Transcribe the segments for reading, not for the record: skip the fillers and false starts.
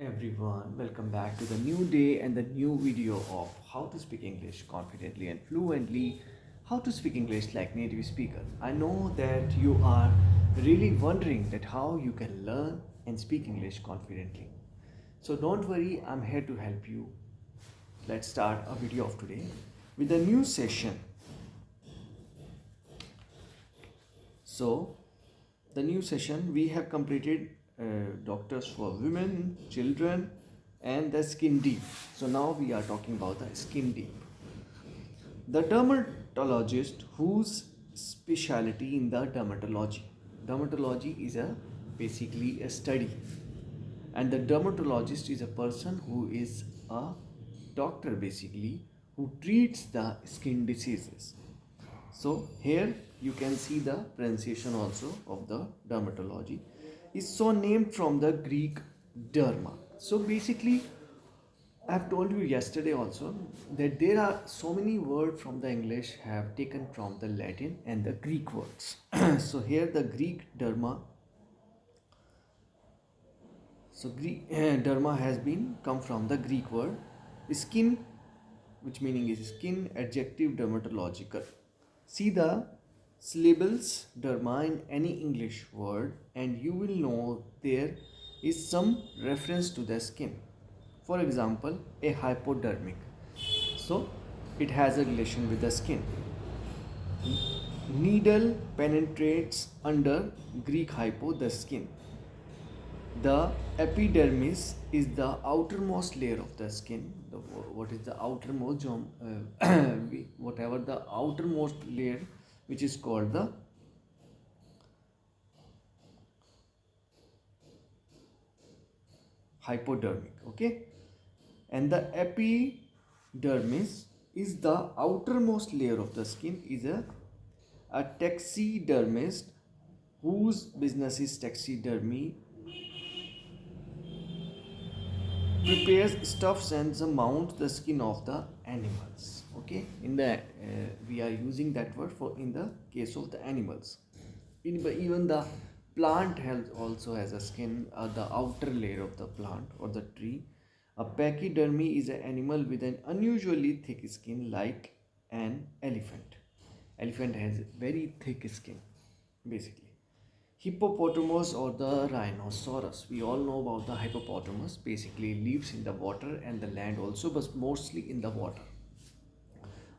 Everyone, welcome back to the new day and the new video of how to speak English confidently and fluently, how to speak English like native speaker. I know that you are really wondering that how you can learn and speak English confidently. So don't worry, I'm here to help you. Let's start a video of today with a new session. So the new session we have completed doctors for women, children, and the skin deep. So now we are talking about the skin deep. The dermatologist whose specialty in the dermatology. Dermatology is a basically a study, and the dermatologist is a person who is a doctor basically who treats the skin diseases. So here you can see the pronunciation also of the dermatology is so named from the Greek derma. So basically I have told you yesterday also that there are so many words from the English have taken from the Latin and the Greek words. So here the Greek derma. So Greek derma has been come from the Greek word skin, which meaning is skin, adjective dermatological. See the syllables derma in any English word and you will know there is some reference to the skin. For example, a hypodermic. So it has a relation with the skin. Needle penetrates under Greek hypo, the skin. The epidermis is the outermost layer of the skin. What is the outermost, whatever the outermost layer, which is called the hypodermic. Okay, and the epidermis is the outermost layer of the skin. Is a taxidermist whose business is taxidermy prepares stuffs and mounts the skin of the animals. Okay, in the we are using that word for in the case of the animals. Even the plant health also has a skin, the outer layer of the plant or the tree. A pachydermy is an animal with an unusually thick skin like an elephant. Elephant has very thick skin basically. Hippopotamus or the rhinoceros. We all know about the hippopotamus. Basically lives in the water and the land also, but mostly in the water.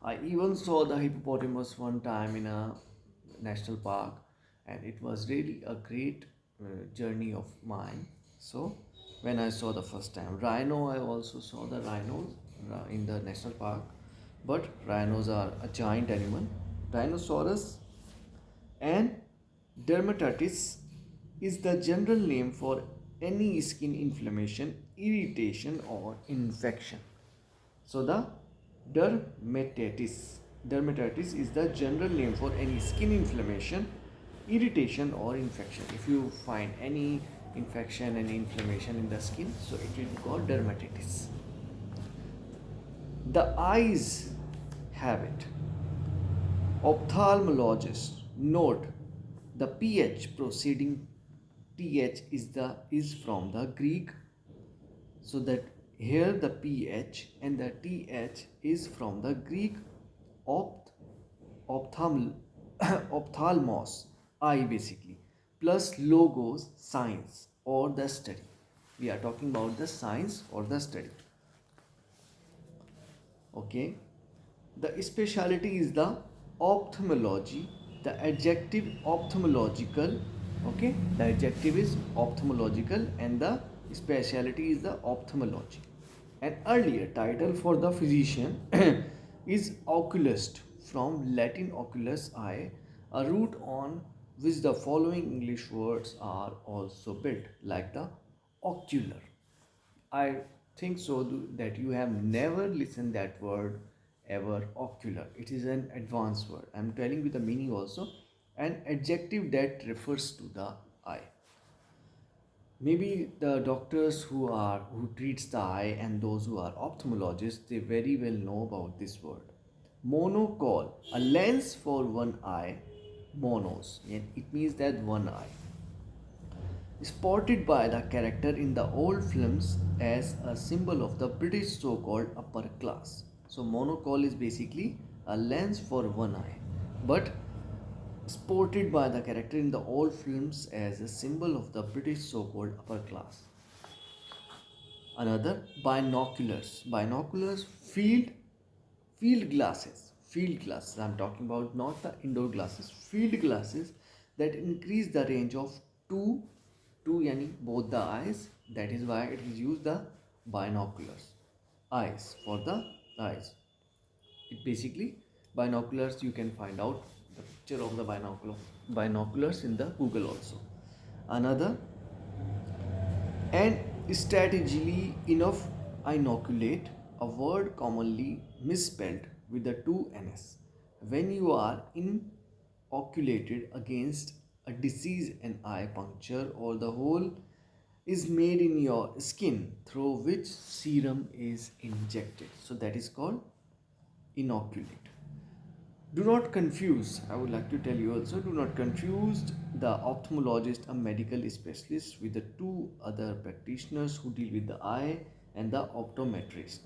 I even saw the hippopotamus one time in a national park, and it was really a great journey of mine. So, when I saw the first time rhino, I also saw the rhinos in the national park, but rhinos are a giant animal. Rhinoceros and dermatitis is the general name for any skin inflammation, irritation, or infection. So the dermatitis is the general name for any skin inflammation, irritation, or infection. If you find any infection and inflammation in the skin, so it will be called dermatitis. The eyes have it. Ophthalmologist note the ph proceeding th is from the Greek, so that here the ph and the th is from the Greek opt ophthalm ophthalmos, eye basically, plus logos, science or the study. We are talking about the science or the study. Okay, the specialty is the ophthalmology, the adjective ophthalmological. Okay, the adjective is ophthalmological and the specialty is the ophthalmology. An earlier title for the physician is oculist, from Latin oculus, eye, a root on which the following English words are also built, like the ocular. I think so that you have never listened that word ever, ocular. It is an advanced word. I am telling you the meaning also. An adjective that refers to the eye. Maybe the doctors who treats the eye and those who are ophthalmologists, they very well know about this word. Monocle, a lens for one eye. Monos, and it means that one eye. spotted by the character in the old films as a symbol of the British so-called upper class. So monocle is basically a lens for one eye, but sported by the character in the old films as a symbol of the British so-called upper class. Another, binoculars. Binoculars, field glasses. Field glasses. I'm talking about not the indoor glasses. Field glasses that increase the range of two yani both the eyes. That is why it is used the binoculars. Eyes for the eyes. It basically binoculars, you can find out the picture of the binoculars in the Google also. Another, and strategically enough, inoculate, a word commonly misspelled with the two Ns. When you are inoculated against a disease, an eye puncture or the hole is made in your skin through which serum is injected. So that is called inoculate. Do not confuse, I would like to tell you also, do not confuse the ophthalmologist, a medical specialist, with the two other practitioners who deal with the eye and the optometrist.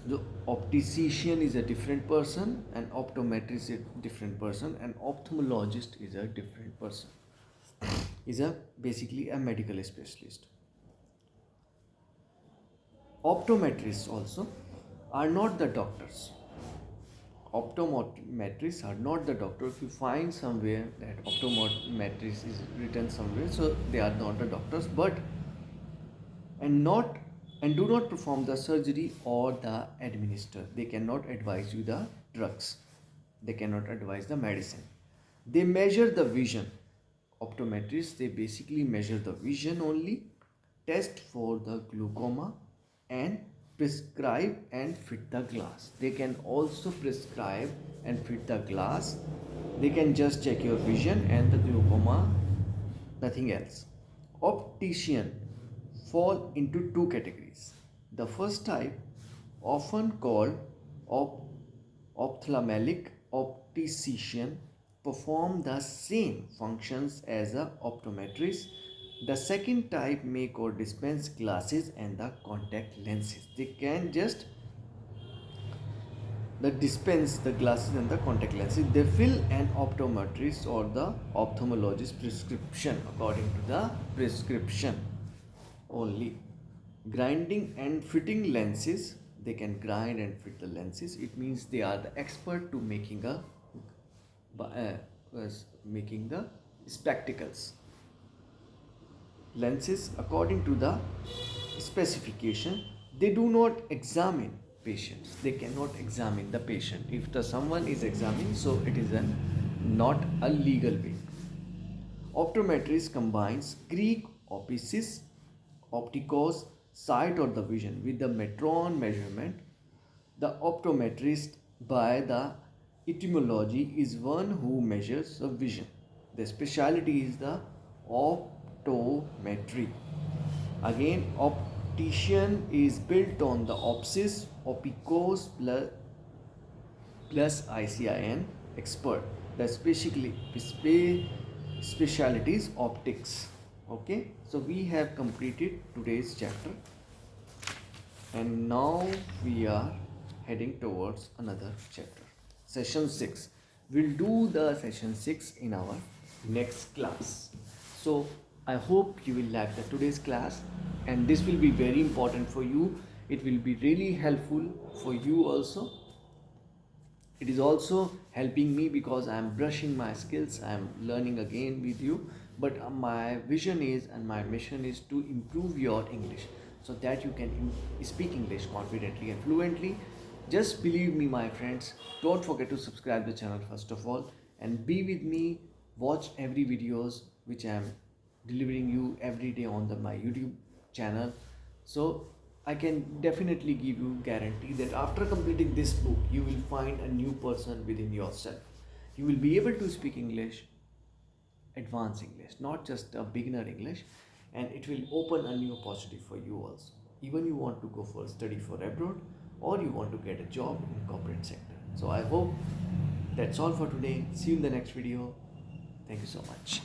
The optician is a different person, and optometrist is a different person, and ophthalmologist is a different person. Is a basically a medical specialist. Optometrists also are not the doctors. Optometrists are not the doctor. If you find somewhere that optometrist is written somewhere, so they are not the doctors, but and do not perform the surgery or the administer. They cannot advise you the drugs. They cannot advise the medicine. They measure the vision. Optometrists, they basically measure the vision only, test for the glaucoma, and prescribe and fit the glass. They can also prescribe and fit the glass. They can just check your vision and the glaucoma, nothing else. Optician fall into two categories. The first type, often called ophthalmic optician, perform the same functions as a optometrist. The second type make or dispense glasses and the contact lenses. They can just dispense the glasses and the contact lenses. They fill an optometrist or the ophthalmologist prescription according to the prescription only. Grinding and fitting lenses, they can grind and fit the lenses. It means they are the expert to making making the spectacles. Lenses according to the specification. They do not examine patients. They cannot examine the patient. If someone is examining, so it is not a legal way. Optometrist combines Greek opsis, optikos, sight or the vision, with the metron measurement. The optometrist, by the etymology, is one who measures the vision. The specialty is the optometry. Again, optician is built on the opsis, opikos plus ICIN, expert. The specialty is optics. Okay, so we have completed today's chapter, and now we are heading towards another chapter, session 6. We'll do the session 6 in our next class. So I hope you will like today's class, and this will be very important for you. It will be really helpful for you also. It is also helping me because I am brushing my skills. I am learning again with you, but my vision is and my mission is to improve your English so that you can speak English confidently and fluently. Just believe me, my friends. Don't forget to subscribe the channel first of all, and be with me. Watch every videos which I am delivering you every day on my YouTube channel. So I can definitely give you guarantee that after completing this book, you will find a new person within yourself. You will be able to speak English, advanced English, not just a beginner English, and it will open a new opportunity for you also. Even you want to go for study for abroad, or you want to get a job in corporate sector. So I hope that's all for today. See you in the next video. Thank you so much.